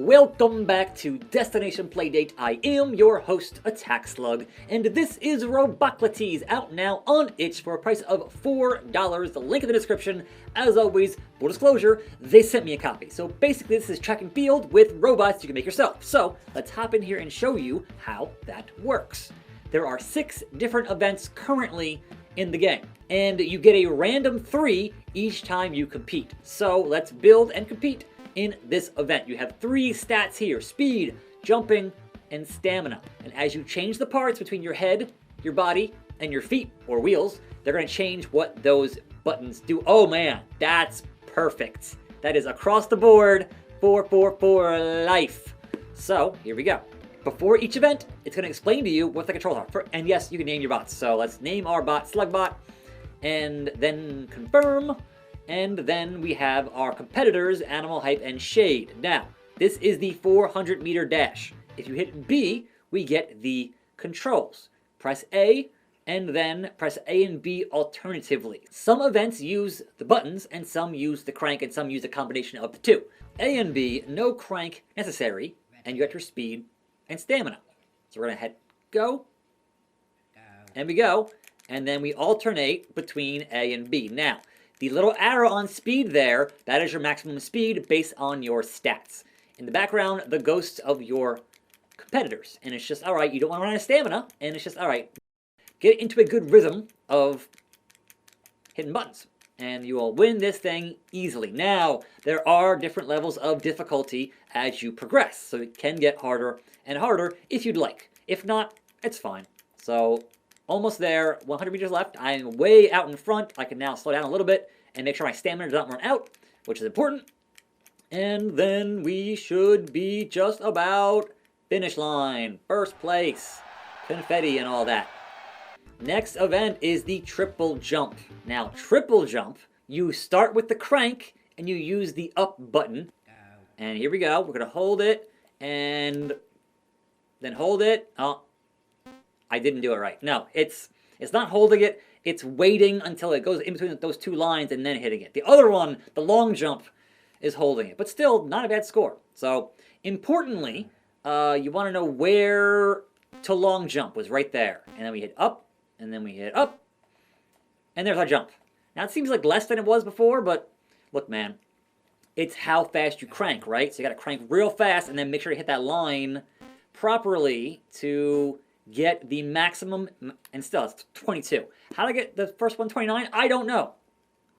Welcome back to Destination Playdate. I am your host, Attack Slug, and this is Roboctletes, out now on itch for a price of $4. The link in the description. As always, full disclosure, they sent me a copy. So basically this is track and field with robots you can make yourself. So let's hop in here and show you how that works. There are 6 different events currently in the game, and you get a random 3 each time you compete. So let's build and compete in this event. You have 3 stats here: speed, jumping, and stamina. And as you change the parts between your head, your body, and your feet or wheels, they're going to change what those buttons do. Oh man, that's perfect. That is across the board, 4 life. So here we go. Before each event, it's going to explain to you what the controls are. And yes, you can name your bots. So let's name our bot Slugbot, and then confirm. And then we have our competitors, Animal, Hype, and Shade. Now, this is the 400-meter dash. If you hit B, we get the controls. Press A, and then press A and B alternatively. Some events use the buttons, and some use the crank, and some use a combination of the two. A and B, no crank necessary, and you get your speed and stamina. So we're going to hit go, and we go, and then we alternate between A and B. Now, the little arrow on speed there, that is your maximum speed based on your stats. In the background, the ghosts of your competitors. And it's just, all right, you don't want to run out of stamina, and it's just, all right, get into a good rhythm of hitting buttons, and you will win this thing easily. Now, there are different levels of difficulty as you progress, so it can get harder and harder if you'd like. If not, it's fine. So, almost there, 100 meters left. I am way out in front. I can now slow down a little bit and make sure my stamina does not run out, which is important. And then we should be just about finish line, first place, confetti and all that. Next event is the triple jump. Now, triple jump, you start with the crank and you use the up button. And here we go. We're going to hold it and then hold it. Oh, I didn't do it right. No, it's not holding it. It's waiting until it goes in between those 2 lines and then hitting it. The other one, the long jump, is holding it. But still, not a bad score. So, importantly, you want to know where to long jump was right there. And then we hit up, and then we hit up, and there's our jump. Now, it seems like less than it was before, but look, man, it's how fast you crank, right? So you got to crank real fast and then make sure to hit that line properly to get the maximum, and still, it's 22. How did I get the first one 29? I don't know.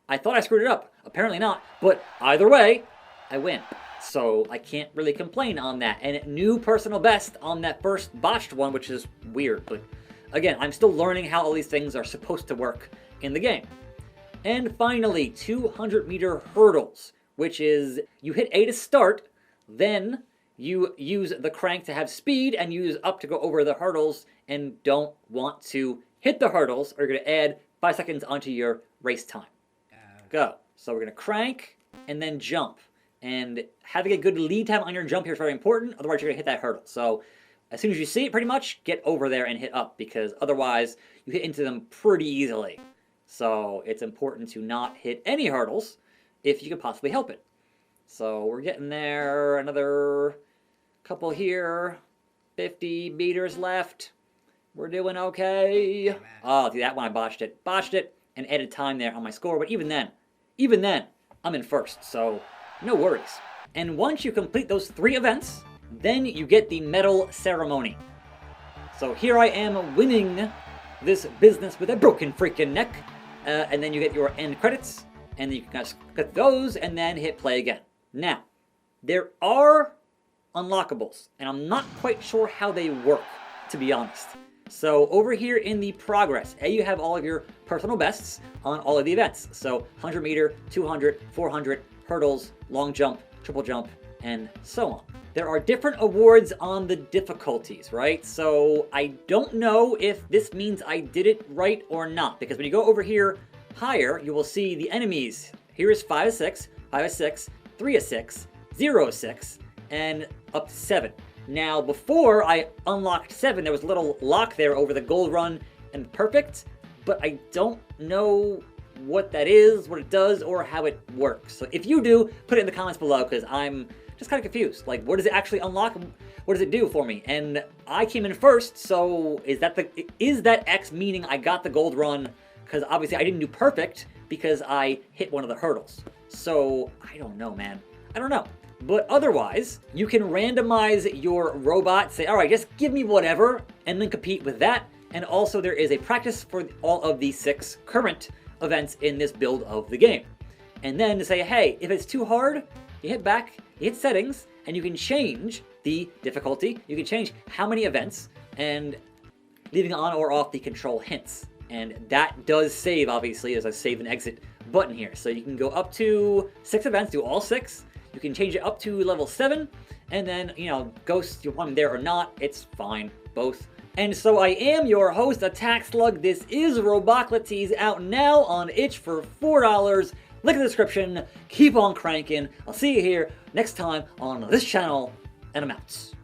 I thought I screwed it up. Apparently not. But either way, I win. So I can't really complain on that. And new personal best on that first botched one, which is weird. But again, I'm still learning how all these things are supposed to work in the game. And finally, 200-meter hurdles, which is you hit A to start, then you use the crank to have speed and use up to go over the hurdles, and don't want to hit the hurdles, or you're going to add 5 seconds onto your race time. Go. So we're going to crank and then jump. And having a good lead time on your jump here is very important, otherwise you're going to hit that hurdle. So as soon as you see it, pretty much, get over there and hit up, because otherwise you hit into them pretty easily. So it's important to not hit any hurdles if you can possibly help it. So we're getting there. Another couple here. 50 meters left. We're doing okay. Oh, see, that one I botched it. Botched it and added time there on my score. But even then, I'm in first. So no worries. And once you complete those 3 events, then you get the medal ceremony. So here I am winning this business with a broken freaking neck. And then you get your end credits. And then you can kind of click those and then hit play again. Now, there are unlockables, and I'm not quite sure how they work, to be honest. So over here in the progress, you have all of your personal bests on all of the events. So 100 meter, 200, 400, hurdles, long jump, triple jump, and so on. There are different awards on the difficulties, right? So I don't know if this means I did it right or not, because when you go over here higher, you will see the enemies. Here is 5 of 6, 5 of 6, 3 of 6, 0 of 6, and up to 7. Now, before I unlocked 7, there was a little lock there over the gold run and perfect, but I don't know what that is, what it does, or how it works. So if you do, put it in the comments below, because I'm just kind of confused. Like, what does it actually unlock? What does it do for me? And I came in first, so is that X meaning I got the gold run? Because obviously I didn't do perfect because I hit one of the hurdles. So I don't know, man. I don't know. But otherwise, you can randomize your robot, say, all right, just give me whatever, and then compete with that. And also there is a practice for all of the 6 current events in this build of the game. And then to say, hey, if it's too hard, you hit back, you hit settings, and you can change the difficulty. You can change how many events, and leaving on or off the control hints. And that does save, obviously, as a save and exit button here. So you can go up to 6 events, do all 6. You can change it up to level 7, and then, you know, ghost, you want them there or not, it's fine, both. And so I am your host, Attack Slug. This is Roboctletes, out now on itch for $4. Link in the description. Keep on cranking. I'll see you here next time on this channel, and I'm out.